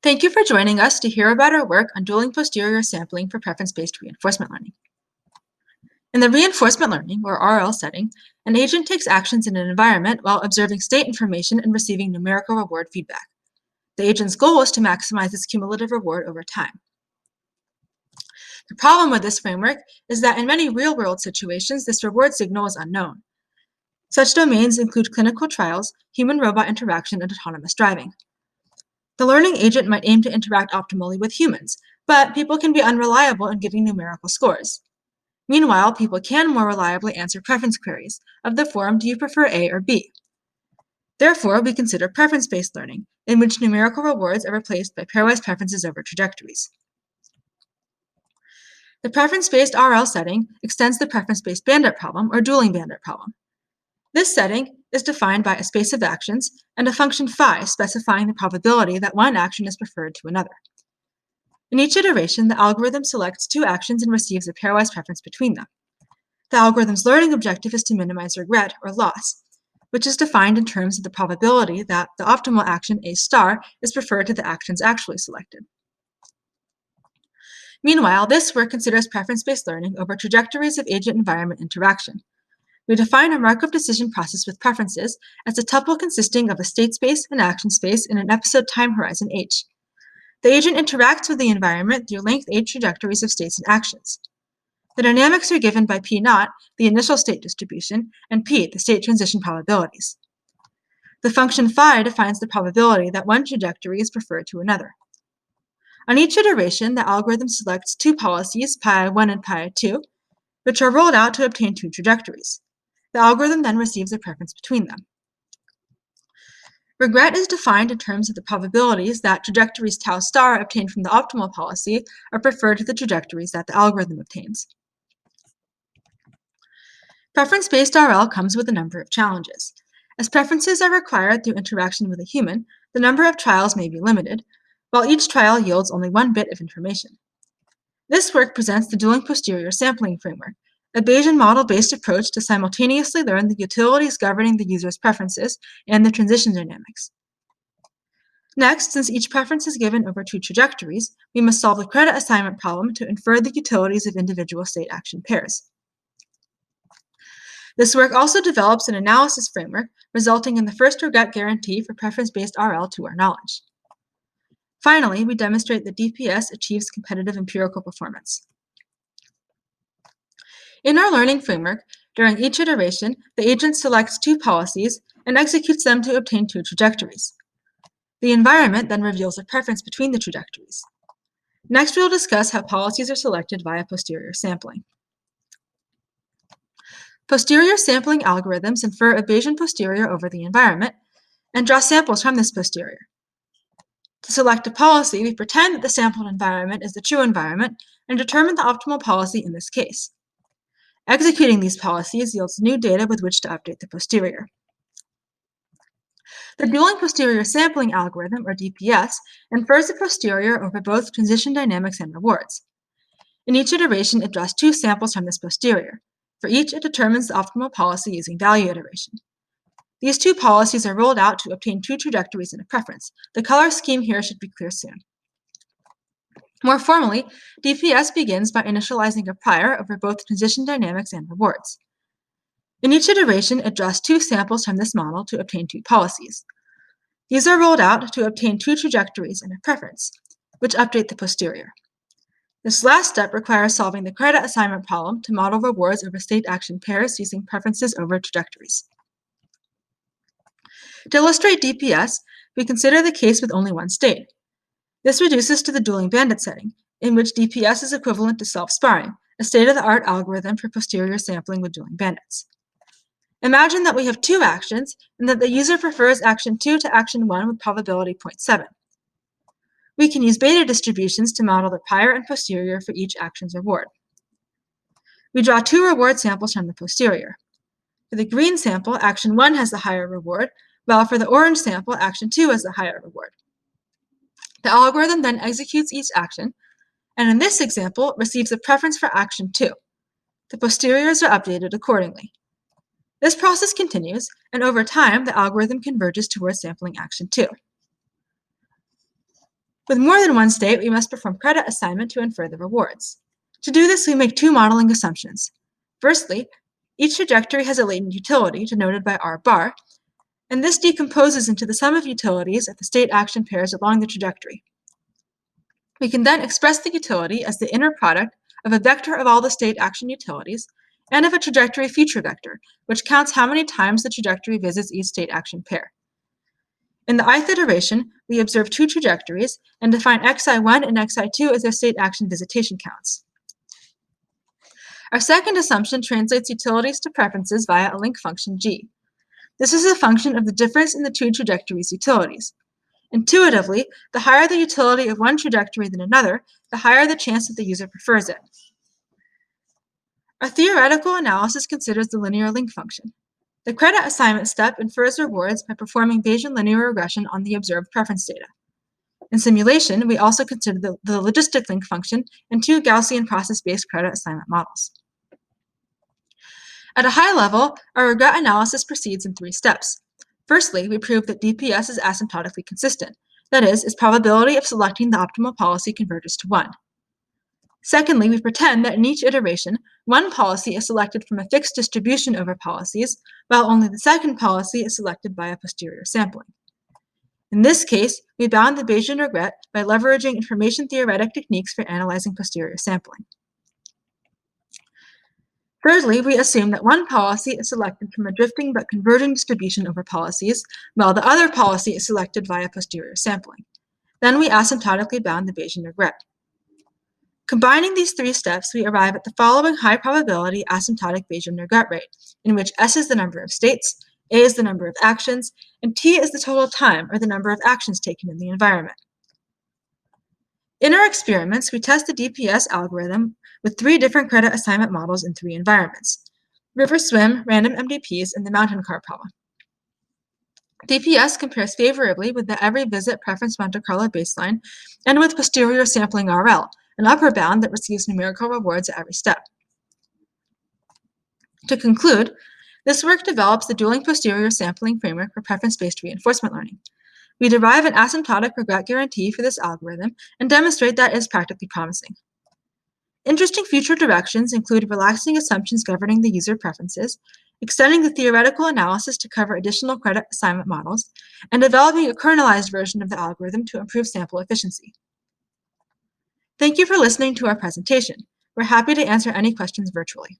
Thank you for joining us to hear about our work on dueling posterior sampling for preference-based reinforcement learning. In the reinforcement learning, or RL setting, an agent takes actions in an environment while observing state information and receiving numerical reward feedback. The agent's goal is to maximize its cumulative reward over time. The problem with this framework is that in many real-world situations, this reward signal is unknown. Such domains include clinical trials, human-robot interaction, and autonomous driving. The learning agent might aim to interact optimally with humans, but people can be unreliable in giving numerical scores. Meanwhile, people can more reliably answer preference queries of the form, do you prefer A or B? Therefore, we consider preference-based learning, in which numerical rewards are replaced by pairwise preferences over trajectories. The preference-based RL setting extends the preference-based bandit problem or dueling bandit problem. This setting is defined by a space of actions and a function phi specifying the probability that one action is preferred to another. In each iteration, the algorithm selects two actions and receives a pairwise preference between them. The algorithm's learning objective is to minimize regret or loss, which is defined in terms of the probability that the optimal action A star is preferred to the actions actually selected. Meanwhile, this work considers preference-based learning over trajectories of agent-environment interaction. We define a Markov decision process with preferences as a tuple consisting of a state space and action space in an episode time horizon h. The agent interacts with the environment through length h trajectories of states and actions. The dynamics are given by p naught, the initial state distribution, and p, the state transition probabilities. The function phi defines the probability that one trajectory is preferred to another. On each iteration, the algorithm selects two policies, pi1 and pi2, which are rolled out to obtain two trajectories. The algorithm then receives a preference between them. Regret is defined in terms of the probabilities that trajectories tau star obtained from the optimal policy are preferred to the trajectories that the algorithm obtains. Preference-based RL comes with a number of challenges. As preferences are required through interaction with a human, the number of trials may be limited, while each trial yields only one bit of information. This work presents the dueling posterior sampling framework, a Bayesian model-based approach to simultaneously learn the utilities governing the user's preferences and the transition dynamics. Next, since each preference is given over two trajectories, we must solve the credit assignment problem to infer the utilities of individual state-action pairs. This work also develops an analysis framework, resulting in the first regret guarantee for preference-based RL to our knowledge. Finally, we demonstrate that DPS achieves competitive empirical performance. In our learning framework, during each iteration, the agent selects two policies and executes them to obtain two trajectories. The environment then reveals a preference between the trajectories. Next, we will discuss how policies are selected via posterior sampling. Posterior sampling algorithms infer a Bayesian posterior over the environment and draw samples from this posterior. To select a policy, we pretend that the sampled environment is the true environment and determine the optimal policy in this case. Executing these policies yields new data with which to update the posterior. The dueling posterior sampling algorithm, or DPS, infers a posterior over both transition dynamics and rewards. In each iteration, it draws two samples from this posterior. For each, it determines the optimal policy using value iteration. These two policies are rolled out to obtain two trajectories and a preference. The color scheme here should be clear soon. More formally, DPS begins by initializing a prior over both transition dynamics and rewards. In each iteration, it draws two samples from this model to obtain two policies. These are rolled out to obtain two trajectories and a preference, which update the posterior. This last step requires solving the credit assignment problem to model rewards over state-action pairs using preferences over trajectories. To illustrate DPS, we consider the case with only one state. This reduces to the dueling bandit setting, in which DPS is equivalent to self-sparring, a state-of-the-art algorithm for posterior sampling with dueling bandits. Imagine that we have two actions and that the user prefers action 2 to action 1 with probability 0.7. We can use beta distributions to model the prior and posterior for each action's reward. We draw two reward samples from the posterior. For the green sample, action 1 has the higher reward, while for the orange sample, action 2 has the higher reward. The algorithm then executes each action, and in this example, receives a preference for action 2. The posteriors are updated accordingly. This process continues, and over time, the algorithm converges towards sampling action 2. With more than one state, we must perform credit assignment to infer the rewards. To do this, we make two modeling assumptions. Firstly, each trajectory has a latent utility, denoted by R bar, and this decomposes into the sum of utilities of the state-action pairs along the trajectory. We can then express the utility as the inner product of a vector of all the state-action utilities and of a trajectory feature vector, which counts how many times the trajectory visits each state-action pair. In the ith iteration, we observe two trajectories and define xi1 and xi2 as their state-action visitation counts. Our second assumption translates utilities to preferences via a link function g. This is a function of the difference in the two trajectories' utilities. Intuitively, the higher the utility of one trajectory than another, the higher the chance that the user prefers it. Our theoretical analysis considers the linear link function. The credit assignment step infers rewards by performing Bayesian linear regression on the observed preference data. In simulation, we also consider the logistic link function and two Gaussian process-based credit assignment models. At a high level, our regret analysis proceeds in three steps. Firstly, we prove that DPS is asymptotically consistent, that is, its probability of selecting the optimal policy converges to 1. Secondly, we pretend that in each iteration, one policy is selected from a fixed distribution over policies, while only the second policy is selected by a posterior sampling. In this case, we bound the Bayesian regret by leveraging information theoretic techniques for analyzing posterior sampling. Thirdly, we assume that one policy is selected from a drifting but converging distribution over policies, while the other policy is selected via posterior sampling. Then we asymptotically bound the Bayesian regret. Combining these three steps, we arrive at the following high probability asymptotic Bayesian regret rate, in which S is the number of states, A is the number of actions, and T is the total time, or the number of actions taken in the environment. In our experiments, we test the DPS algorithm with three different credit assignment models in three environments: river swim, random MDPs, and the mountain car problem. DPS compares favorably with the every visit preference Monte Carlo baseline and with posterior sampling RL, an upper bound that receives numerical rewards at every step. To conclude, this work develops the dueling posterior sampling framework for preference-based reinforcement learning. We derive an asymptotic regret guarantee for this algorithm and demonstrate that it is practically promising. Interesting future directions include relaxing assumptions governing the user preferences, extending the theoretical analysis to cover additional credit assignment models, and developing a kernelized version of the algorithm to improve sample efficiency. Thank you for listening to our presentation. We're happy to answer any questions virtually.